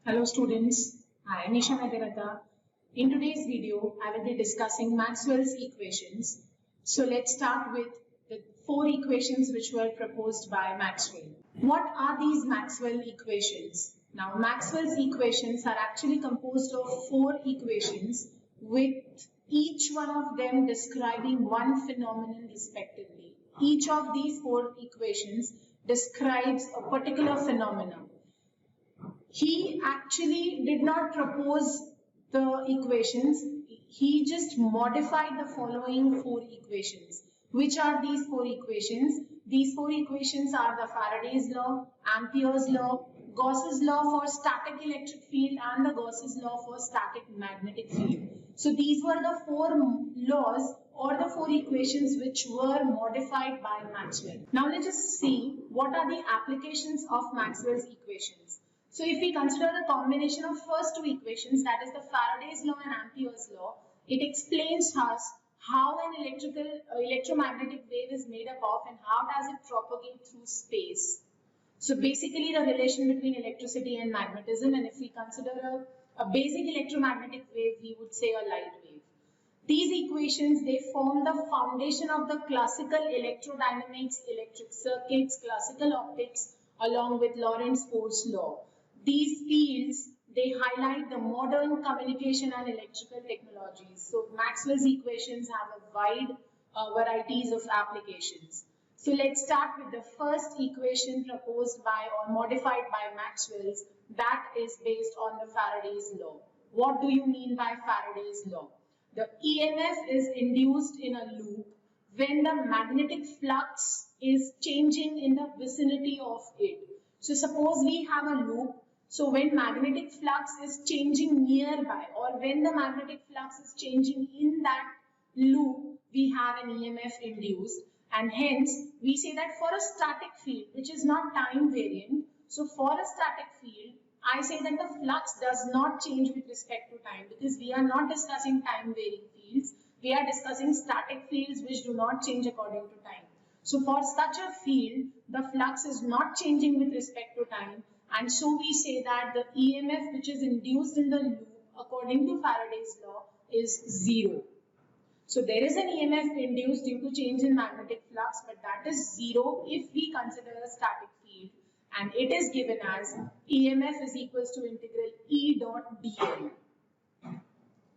Hello students, I am Nisha Mehdiratta. In today's video, I will be discussing Maxwell's equations. So let's start with the four equations which were proposed by Maxwell. What are these Maxwell equations? Now Maxwell's equations are actually composed of four equations with each one of them describing one phenomenon respectively. Each of these four equations describes a particular phenomenon. He actually did not propose the equations, he just modified the following four equations. Which are these four equations? These four equations are the Faraday's law, Ampere's law, Gauss's law for static electric field and the Gauss's law for static magnetic field. So these were the four laws or the four equations which were modified by Maxwell. Now let us see what are the applications of Maxwell's equations. So if we consider the combination of first two equations, that is the Faraday's law and Ampere's law, it explains us how an electromagnetic wave is made up of and how does it propagate through space. So basically the relation between electricity and magnetism, and if we consider a basic electromagnetic wave, we would say a light wave. These equations, they form the foundation of the classical electrodynamics, electric circuits, classical optics, along with Lorentz-Force law. These fields, they highlight the modern communication and electrical technologies. So Maxwell's equations have a wide varieties of applications. So let's start with the first equation proposed by or modified by Maxwell's, that is based on the Faraday's law. What do you mean by Faraday's law? The EMF is induced in a loop when the magnetic flux is changing in the vicinity of it. So suppose we have a loop. So when magnetic flux is changing nearby or when the magnetic flux is changing in that loop, we have an EMF induced, and hence we say that for a static field which is not time variant, so for a static field, I say that the flux does not change with respect to time, because we are not discussing time varying fields, we are discussing static fields which do not change according to time. So for such a field, the flux is not changing with respect to time, and so we say that the EMF which is induced in the loop according to Faraday's law is zero. So there is an EMF induced due to change in magnetic flux, but that is zero if we consider a static field, and it is given as EMF is equals to integral E dot dl.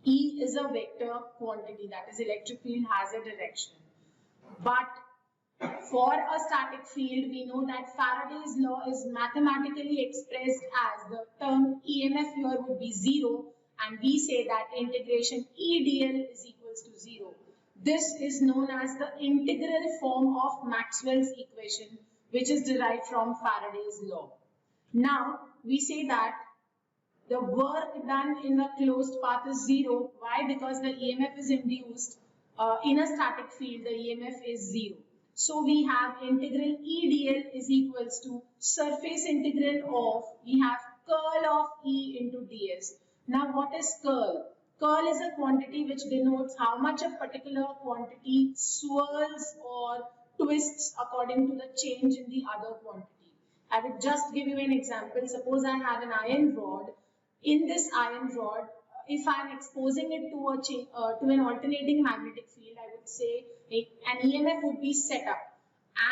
E is a vector quantity, that is electric field has a direction. But for a static field, we know that Faraday's law is mathematically expressed as the term EMF here would be zero, and we say that integration E dl is equals to zero. This is known as the integral form of Maxwell's equation, which is derived from Faraday's law. Now, we say that the work done in a closed path is zero. Why? Because the EMF is induced in a static field, the EMF is zero. So we have integral E dl is equals to surface integral of, we have curl of E into ds. Now what is curl? Curl is a quantity which denotes how much a particular quantity swirls or twists according to the change in the other quantity. I will just give you an example. Suppose I have an iron rod. In this iron rod, if I am exposing it to an alternating magnetic field, I would say an EMF would be set up,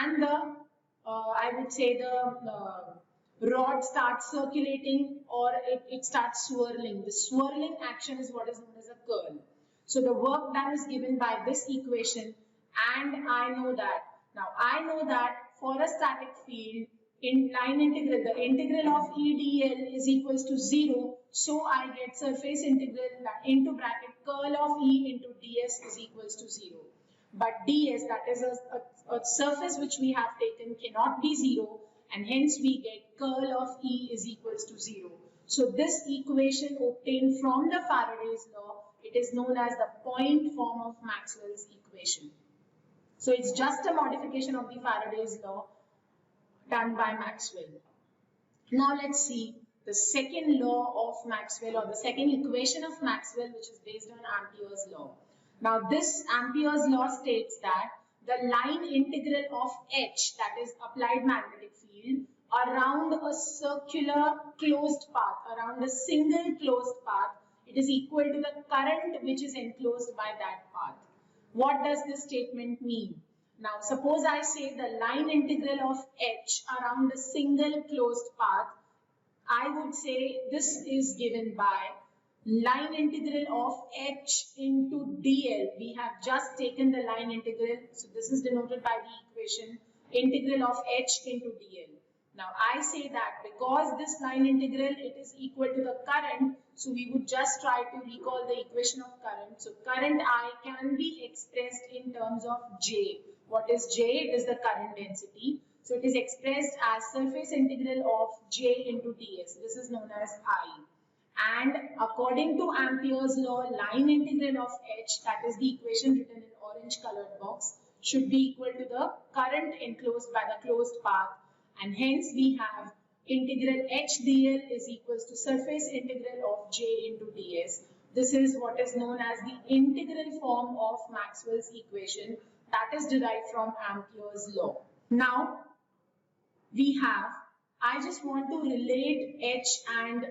and I would say the rod starts circulating or it starts swirling. The swirling action is what is known as a curl. So the work done is given by this equation, and I know that. Now I know that for a static field, in line integral, the integral of E dl is equals to 0. So I get surface integral into bracket curl of E into ds is equals to 0. But ds, that is a surface which we have taken, cannot be 0, and hence we get curl of E is equals to 0. So this equation obtained from the Faraday's law, it is known as the point form of Maxwell's equation. So it's just a modification of the Faraday's law done by Maxwell. Now let's see the second law of Maxwell, or the second equation of Maxwell, which is based on Ampere's law. Now this Ampere's law states that the line integral of H, that is applied magnetic field, around a circular closed path, around a single closed path, it is equal to the current which is enclosed by that path. What does this statement mean? Now, suppose I say the line integral of H around a single closed path, I would say this is given by line integral of H into dl. We have just taken the line integral, so this is denoted by the equation integral of H into dl. Now I say that because this line integral, it is equal to the current, so we would just try to recall the equation of current. So current I can be expressed in terms of J. What is J? It is the current density. So it is expressed as surface integral of J into ds. This is known as I. And according to Ampere's law, line integral of H, that is the equation written in orange colored box, should be equal to the current enclosed by the closed path. And hence we have integral H dl is equals to surface integral of J into ds. This is what is known as the integral form of Maxwell's equation that is derived from Ampere's law. Now we have, I just want to relate H and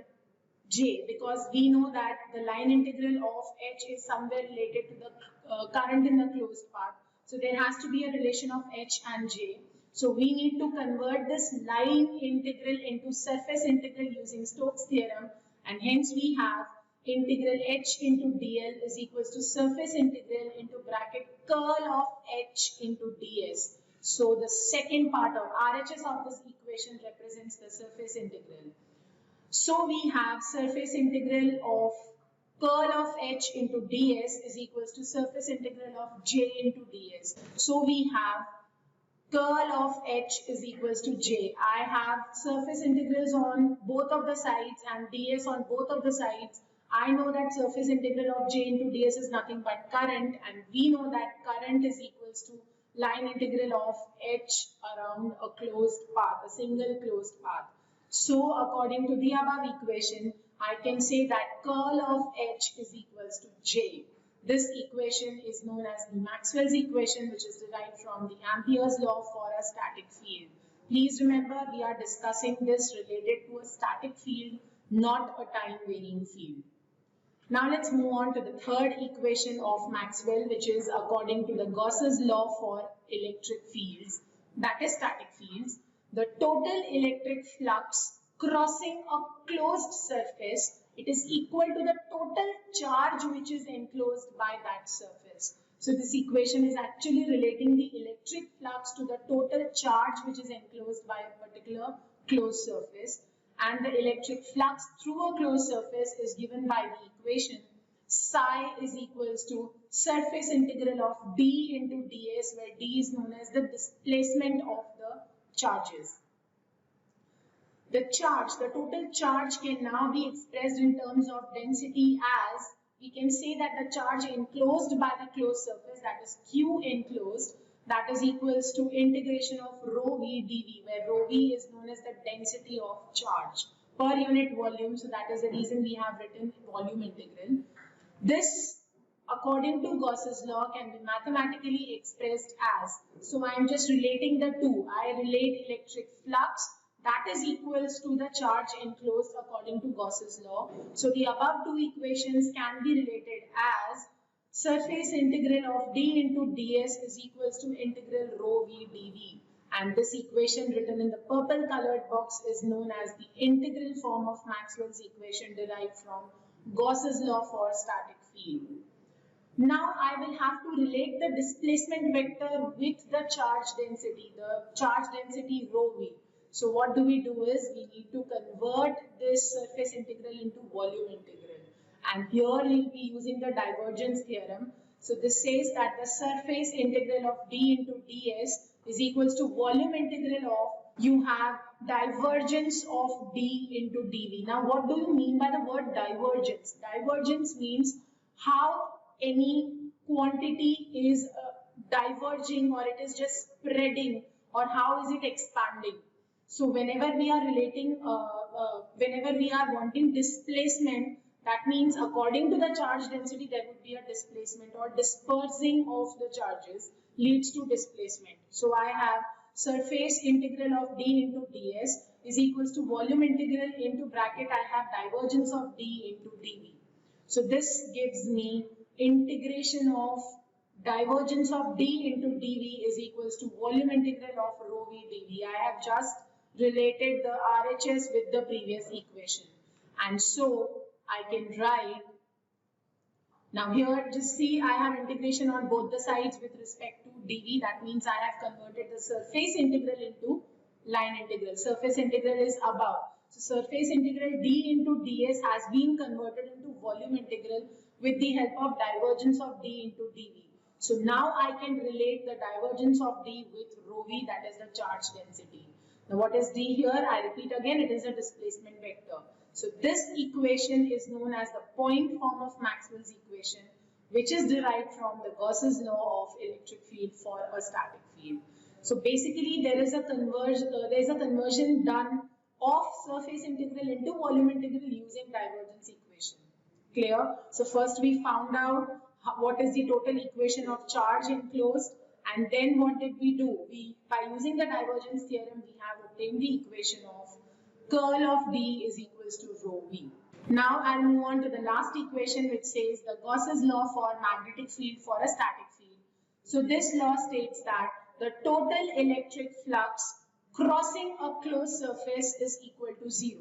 J, because we know that the line integral of H is somewhere related to the current in the closed path. So there has to be a relation of H and J. So we need to convert this line integral into surface integral using Stokes' theorem, and hence we have integral H into dl is equals to surface integral into bracket curl of H into ds. So the second part of RHS of this equation represents the surface integral. So we have surface integral of curl of H into ds is equals to surface integral of J into ds. So we have curl of H is equals to J. I have surface integrals on both of the sides and ds on both of the sides. I know that surface integral of J into ds is nothing but current, and we know that current is equals to line integral of H around a closed path, a single closed path. So according to the above equation, I can say that curl of H is equals to J. This equation is known as the Maxwell's equation, which is derived from the Ampere's law for a static field. Please remember, we are discussing this related to a static field, not a time varying field. Now let's move on to the third equation of Maxwell, which is according to the Gauss's law for electric fields, that is static fields. The total electric flux crossing a closed surface, it is equal to the total charge which is enclosed by that surface. So this equation is actually relating the electric flux to the total charge which is enclosed by a particular closed surface, and the electric flux through a closed surface is given by the equation psi is equals to surface integral of d into ds, where d is known as the displacement of the charges. The charge, the total charge can now be expressed in terms of density as, we can say that the charge enclosed by the closed surface, that is Q enclosed, that is equals to integration of rho v dv, where rho v is known as the density of charge per unit volume. So that is the reason we have written volume integral. This, according to Gauss's law, can be mathematically expressed as, so I am just relating the two. I relate electric flux, that is equals to the charge enclosed according to Gauss's law. So the above two equations can be related as surface integral of d into ds is equals to integral rho v dv. And this equation written in the purple colored box is known as the integral form of Maxwell's equation derived from Gauss's law for static field. Now I will have to relate the displacement vector with the charge density rho v. So what do? We need to convert this surface integral into volume integral. And here we will be using the divergence theorem. So this says that the surface integral of d into ds is equals to volume integral of, you have divergence of d into dv. Now what do you mean by the word divergence? Divergence means how any quantity is diverging, or it is just spreading, or how is it expanding. So whenever we are relating, whenever we are wanting displacement, that means according to the charge density there would be a displacement or dispersing of the charges. leads to displacement. So I have surface integral of d into ds is equals to volume integral into bracket I have divergence of d into dv. So this gives me integration of divergence of d into dv is equals to volume integral of rho v dv. I have just related the RHS with the previous equation, and so I can write. Now here just see I have integration on both the sides with respect to dv. That means I have converted the surface integral into line integral. Surface integral is above. So surface integral d into ds has been converted into volume integral with the help of divergence of d into dv. So now I can relate the divergence of d with rho v, that is the charge density. Now what is d here? I repeat again, it is a displacement vector. So this equation is known as the point form of Maxwell's equation, which is derived from the Gauss's law of electric field for a static field. So basically there is a conversion done of surface integral into volume integral using divergence equation. Clear? So first we found out what is the total equation of charge enclosed, and then what did we do? By using the divergence theorem, we have obtained the equation of curl of D is equals to rho V. Now I'll move on to the last equation, which says the Gauss's law for magnetic field for a static field. So this law states that the total electric flux crossing a closed surface is equal to 0.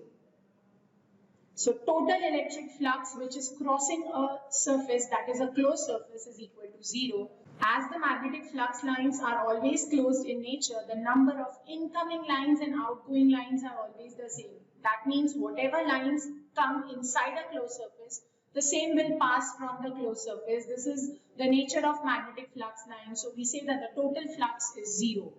So total electric flux which is crossing a surface, that is a closed surface, is equal to 0. As the magnetic flux lines are always closed in nature, the number of incoming lines and outgoing lines are always the same. That means whatever lines come inside a closed surface, the same will pass from the closed surface. This is the nature of magnetic flux lines. So we say that the total flux is 0.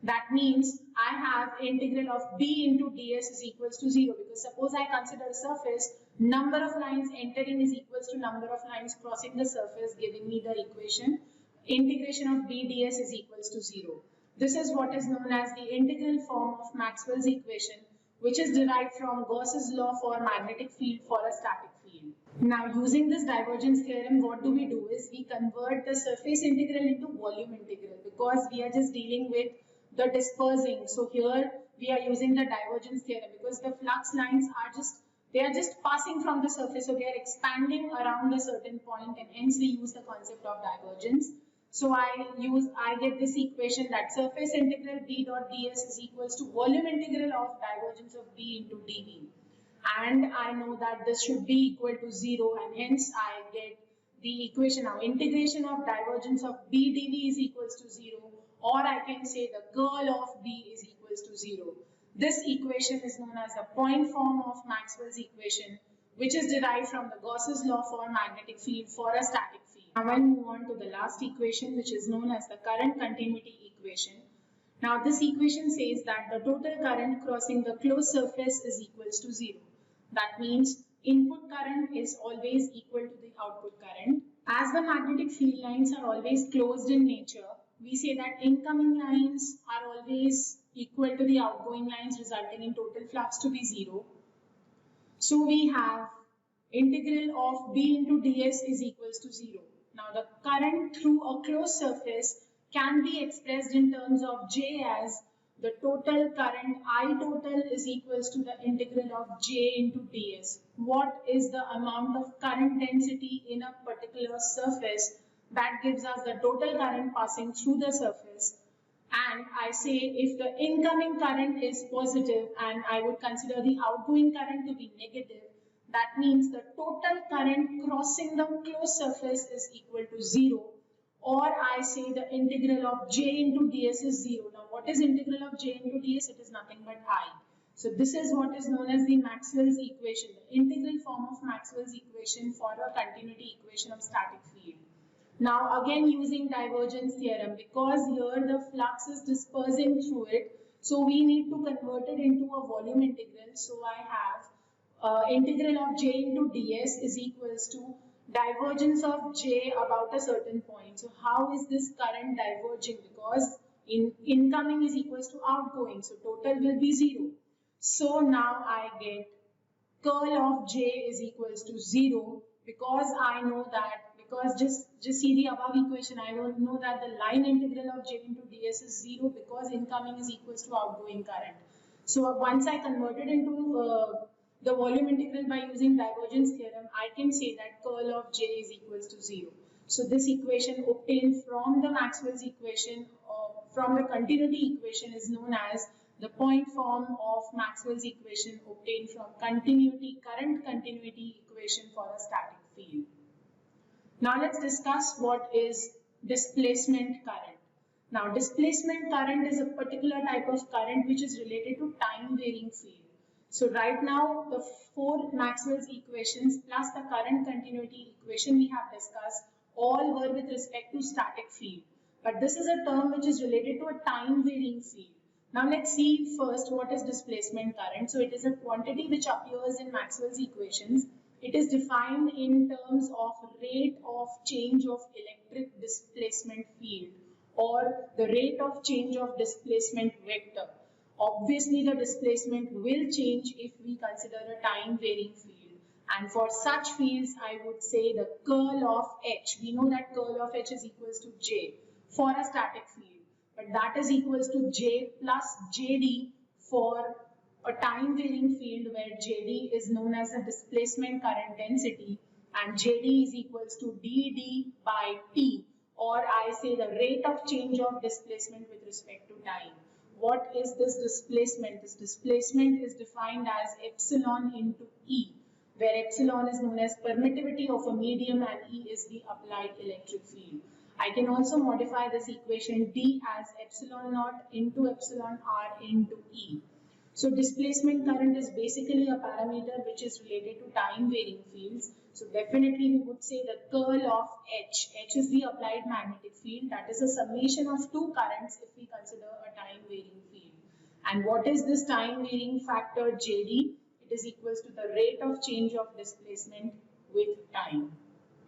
That means I have integral of B into ds is equals to 0, because suppose I consider a surface, number of lines entering is equals to number of lines crossing the surface, giving me the equation integration of B ds is equals to 0. This is what is known as the integral form of Maxwell's equation, which is derived from Gauss's law for magnetic field for a static field. Now using this divergence theorem, what do? Is we convert the surface integral into volume integral, because we are just dealing with the dispersing. So here we are using the divergence theorem because the flux lines are just passing from the surface, so they are expanding around a certain point, and hence we use the concept of divergence. So I get this equation that surface integral B dot ds is equals to volume integral of divergence of B into dV, and I know that this should be equal to 0, and hence I get the equation. Now integration of divergence of B dV is equals to 0, or I can say the curl of B is equals to 0. This equation is known as the point form of Maxwell's equation, which is derived from the Gauss's law for magnetic field for a static field. Now I'll move on to the last equation, which is known as the current continuity equation. Now this equation says that the total current crossing the closed surface is equals to 0. That means input current is always equal to the output current. As the magnetic field lines are always closed in nature, we say that incoming lines are always equal to the outgoing lines, resulting in total flux to be 0. So we have integral of B into ds is equals to 0. Now the current through a closed surface can be expressed in terms of J as the total current I total is equals to the integral of J into ds. What is the amount of current density in a particular surface? That gives us the total current passing through the surface. And I say if the incoming current is positive and I would consider the outgoing current to be negative, that means the total current crossing the closed surface is equal to 0. Or I say the integral of J into ds is 0. Now what is integral of J into ds? It is nothing but I. So this is what is known as the Maxwell's equation, the integral form of Maxwell's equation for a continuity equation of static field. Now again using divergence theorem, because here the flux is dispersing through it, so we need to convert it into a volume integral. So I have integral of J into ds is equals to divergence of J about a certain point. So how is this current diverging? Because incoming is equals to outgoing, so total will be 0. So now I get curl of J is equals to 0, because I know that because just see the above equation. I don't know that the line integral of J into ds is 0 because incoming is equals to outgoing current. So once I convert it into the volume integral by using divergence theorem, I can say that curl of J is equals to 0. So this equation obtained from the Maxwell's equation from the continuity equation is known as the point form of Maxwell's equation obtained from current continuity equation for a static field. Now let's discuss what is displacement current. Now displacement current is a particular type of current which is related to time varying field. So right now the four Maxwell's equations plus the current continuity equation we have discussed all were with respect to static field. But this is a term which is related to a time varying field. Now let's see first what is displacement current. So it is a quantity which appears in Maxwell's equations. It is defined in terms of rate of change of electric displacement field or the rate of change of displacement vector. Obviously the displacement will change if we consider a time varying field, and for such fields I would say the curl of H. We know that curl of H is equals to J for a static field, but that is equals to J plus JD for a time varying field where JD is known as the displacement current density and JD is equals to DD by T, or I say the rate of change of displacement with respect to time. What is this displacement? This displacement is defined as epsilon into E, where epsilon is known as permittivity of a medium and E is the applied electric field. I can also modify this equation D as epsilon naught into epsilon R into E. So displacement current is basically a parameter which is related to time varying fields. So definitely we would say the curl of H. H is the applied magnetic field, that is a summation of two currents if we consider a time varying field. And what is this time varying factor JD? It is equals to the rate of change of displacement with time.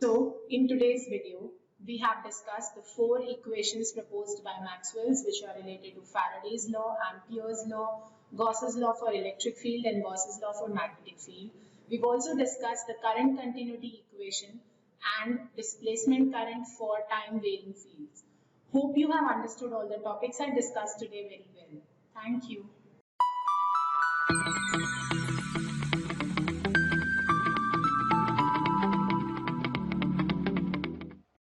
So in today's video, we have discussed the four equations proposed by Maxwell's which are related to Faraday's law, Ampere's law, Gauss's law for electric field and Gauss's law for magnetic field. We've also discussed the current continuity equation and displacement current for time varying fields. Hope you have understood all the topics I discussed today very well. Thank you.